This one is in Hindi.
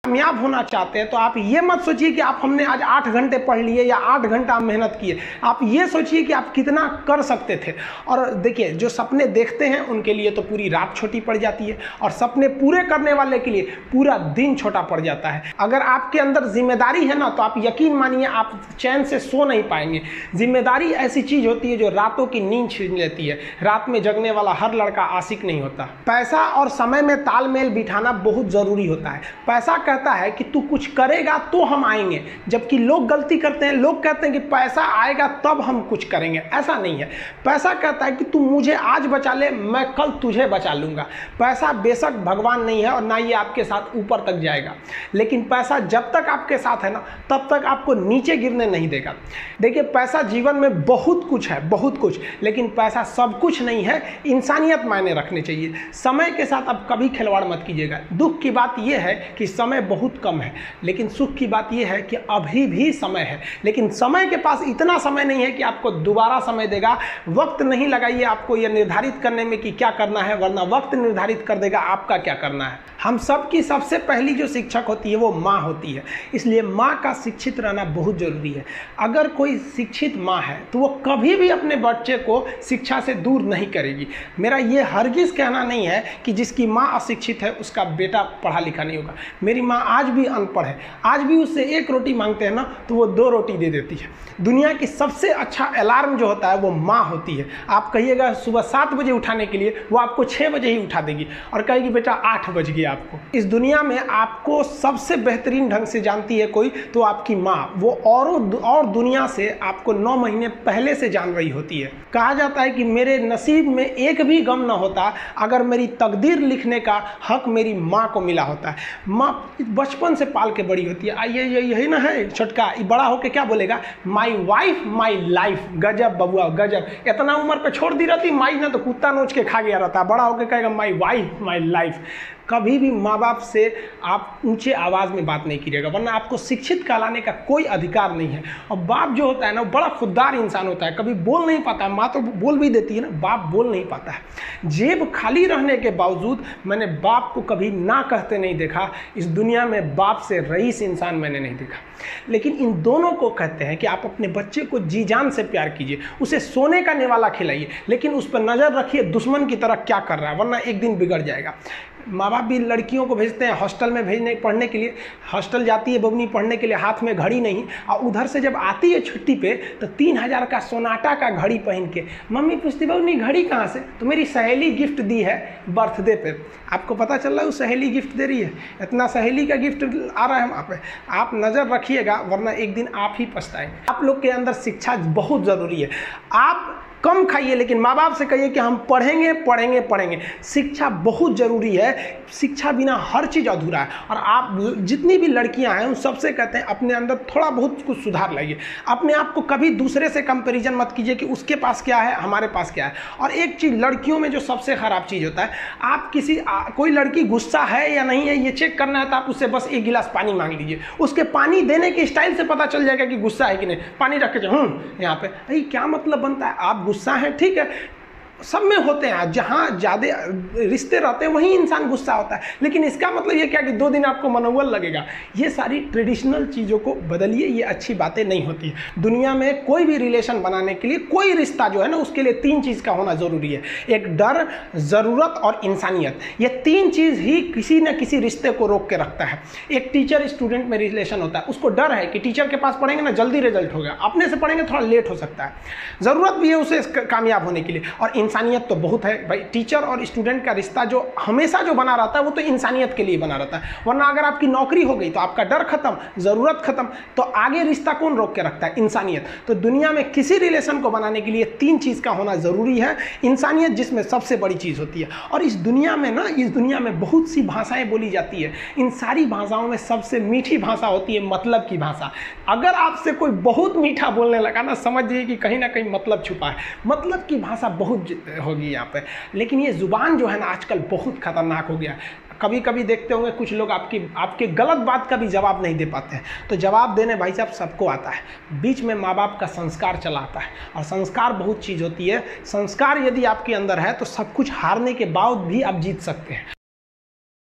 कामयाब होना चाहते हैं तो आप ये मत सोचिए कि आप हमने आज 8 घंटे पढ़ लिए या 8 घंटा मेहनत किए। आप ये सोचिए कि आप कितना कर सकते थे। और देखिए, जो सपने देखते हैं उनके लिए तो पूरी रात छोटी पड़ जाती है, और सपने पूरे करने वाले के लिए पूरा दिन छोटा पड़ जाता है। अगर आपके अंदर जिम्मेदारी है ना, तो आप यकीन मानिए आप चैन से सो नहीं पाएंगे। जिम्मेदारी ऐसी चीज होती है जो रातों की नींद छीन लेती है। रात में जगने वाला हर लड़का आशिक नहीं होता। पैसा और समय में तालमेल बिठाना बहुत जरूरी होता है। पैसा कहता है कि तू कुछ करेगा तो हम आएंगे, जबकि लोग गलती करते हैं। लोग कहते हैं कि पैसा आएगा तब हम कुछ करेंगे। ऐसा नहीं है। पैसा कहता है कि तू मुझे आज बचा ले, मैं कल तुझे बचा लूंगा। पैसा बेशक भगवान नहीं है और ना ये आपके साथ ऊपर तक जाएगा, लेकिन पैसा जब तक आपके साथ है ना, तब तक आपको नीचे गिरने नहीं देगा। देखिए, पैसा जीवन में बहुत कुछ है, बहुत कुछ, लेकिन पैसा सब कुछ नहीं है। इंसानियत मायने रखनी चाहिए। समय के साथ आप कभी खिलवाड़ मत कीजिएगा। दुख की बात यह है कि समय बहुत कम है, लेकिन सुख की बात यह है कि अभी भी समय है। लेकिन समय के पास इतना समय नहीं है कि आपको दोबारा समय देगा। वक्त नहीं लगाइए आपको यह निर्धारित करने में कि क्या करना है, वरना वक्त निर्धारित कर देगा आपका क्या करना है। हम सब की सबसे पहली जो शिक्षक होती है वो माँ होती है, इसलिए माँ का शिक्षित रहना बहुत जरूरी है। अगर कोई शिक्षित माँ है तो वो कभी भी अपने बच्चे को शिक्षा से दूर नहीं करेगी। मेरा ये हरगिज़ कहना नहीं है कि जिसकी माँ अशिक्षित है उसका बेटा पढ़ा लिखा नहीं होगा। मेरी माँ आज भी अनपढ़ है, आज भी उससे 1 रोटी मांगते हैं ना तो वो 2 रोटी दे देती है। दुनिया की सबसे अच्छा अलार्म जो होता है वो माँ होती है। आप कहिएगा सुबह 7 बजे उठाने के लिए, वो आपको 6 बजे ही उठा देगी और कहेगी बेटा 8 बज गया आपको। इस दुनिया में आपको सबसे बेहतरीन ढंग से जानती है कोई तो आपकी माँ। वो और दुनिया से आपको 9 महीने पहले से जान रही होती है। कहा जाता है कि मेरे नसीब में एक भी गम ना होता अगर मेरी तकदीर लिखने का हक मेरी माँ को मिला होता है। माँ बचपन से पाल के बड़ी होती है। आइए यही ना है छोटका, बड़ा होके क्या बोलेगा, माई वाइफ माई लाइफ। गजब बबुआ गजब। इतना उम्र पे छोड़ दी रहती माई ना तो कुत्ता नोच के खा गया रहता। बड़ा होके कहेगा माई वाइफ माई लाइफ। कभी भी माँ बाप से आप ऊंचे आवाज़ में बात नहीं कीजिएगा, वरना आपको शिक्षित कहलाने का कोई अधिकार नहीं है। और बाप जो होता है ना, वो बड़ा खुददार इंसान होता है, कभी बोल नहीं पाता है। माँ तो बोल भी देती है ना, बाप बोल नहीं पाता है। जेब खाली रहने के बावजूद मैंने बाप को कभी ना कहते नहीं देखा। इस दुनिया में बाप से रईस इंसान मैंने नहीं देखा। लेकिन इन दोनों को कहते हैं कि आप अपने बच्चे को जी जान से प्यार कीजिए, उसे सोने का निवाला खिलाइए, लेकिन उस पर नज़र रखिए दुश्मन की तरह क्या कर रहा है, वरना एक दिन बिगड़ जाएगा। माँ बाप भी लड़कियों को भेजते हैं हॉस्टल में पढ़ने के लिए। हॉस्टल जाती है बबनी पढ़ने के लिए, हाथ में घड़ी नहीं, और उधर से जब आती है छुट्टी पे तो 3000 का सोनाटा का घड़ी पहन के मम्मी पूछती बबनी घड़ी कहाँ से, तो मेरी सहेली गिफ्ट दी है बर्थडे पे। आपको पता चल रहा है वो सहेली गिफ्ट दे रही है, इतना सहेली का गिफ्ट आ रहा है वहाँ पे। आप नज़र रखिएगा, वरना एक दिन आप ही पछताएंगे। आप लोग के अंदर शिक्षा बहुत ज़रूरी है। आप कम खाइए, लेकिन माँ बाप से कहिए कि हम पढ़ेंगे पढ़ेंगे पढ़ेंगे। शिक्षा बहुत ज़रूरी है। शिक्षा बिना हर चीज़ अधूरा है। और आप जितनी भी लड़कियां हैं उन सबसे कहते हैं अपने अंदर थोड़ा बहुत कुछ सुधार लाइए। अपने आप को कभी दूसरे से कंपैरिजन मत कीजिए कि उसके पास क्या है हमारे पास क्या है। और एक चीज़ लड़कियों में जो सबसे ख़राब चीज़ होता है, आप कोई लड़की गुस्सा है या नहीं है ये चेक करना है तो आप उससे बस 1 गिलास पानी मांग लीजिए। उसके पानी देने के स्टाइल से पता चल जाएगा कि गुस्सा है कि नहीं। पानी रख के यहाँ पे अरे क्या मतलब बनता है, आप गुस्सा है ठीक है, सब में होते हैं। जहाँ ज़्यादा रिश्ते रहते हैं वहीं इंसान गुस्सा होता है, लेकिन इसका मतलब ये क्या कि 2 दिन आपको मनोबल लगेगा। ये सारी ट्रेडिशनल चीज़ों को बदलिए, ये अच्छी बातें नहीं होती है। दुनिया में कोई भी रिलेशन बनाने के लिए, कोई रिश्ता जो है ना, उसके लिए 3 चीज़ का होना ज़रूरी है। एक डर, ज़रूरत और इंसानियत। ये 3 चीज़ ही किसी न किसी रिश्ते को रोक के रखता है। एक टीचर स्टूडेंट में रिलेशन होता है, उसको डर है कि टीचर के पास पढ़ेंगे ना जल्दी रिजल्ट होगा, अपने से पढ़ेंगे थोड़ा लेट हो सकता है। ज़रूरत भी है उसे कामयाब होने के लिए, और इंसानियत तो बहुत है भाई। टीचर और स्टूडेंट का रिश्ता जो हमेशा जो बना रहता है वो तो इंसानियत के लिए बना रहता है। वरना अगर आपकी नौकरी हो गई तो आपका डर खत्म, ज़रूरत खत्म, तो आगे रिश्ता कौन रोक के रखता है, इंसानियत। तो दुनिया में किसी रिलेशन को बनाने के लिए 3 चीज़ का होना ज़रूरी है। इंसानियत जिसमें सबसे बड़ी चीज़ होती है। और इस दुनिया में बहुत सी भाषाएं बोली जाती है। इन सारी भाषाओं में सबसे मीठी भाषा होती है मतलब की भाषा। अगर आपसे कोई बहुत मीठा बोलने लगा ना, समझिए कि कहीं ना कहीं मतलब छुपा है। मतलब की भाषा बहुत होगी यहाँ पे। लेकिन ये जुबान जो है ना आजकल बहुत खतरनाक हो गया। कभी कभी देखते होंगे कुछ लोग आपके गलत बात का भी जवाब नहीं दे पाते हैं। तो जवाब देने भाई साहब सबको आता है, बीच में माँ बाप का संस्कार चला आता है। और संस्कार बहुत चीज़ होती है। संस्कार यदि आपके अंदर है तो सब कुछ हारने के बाद भी आप जीत सकते हैं।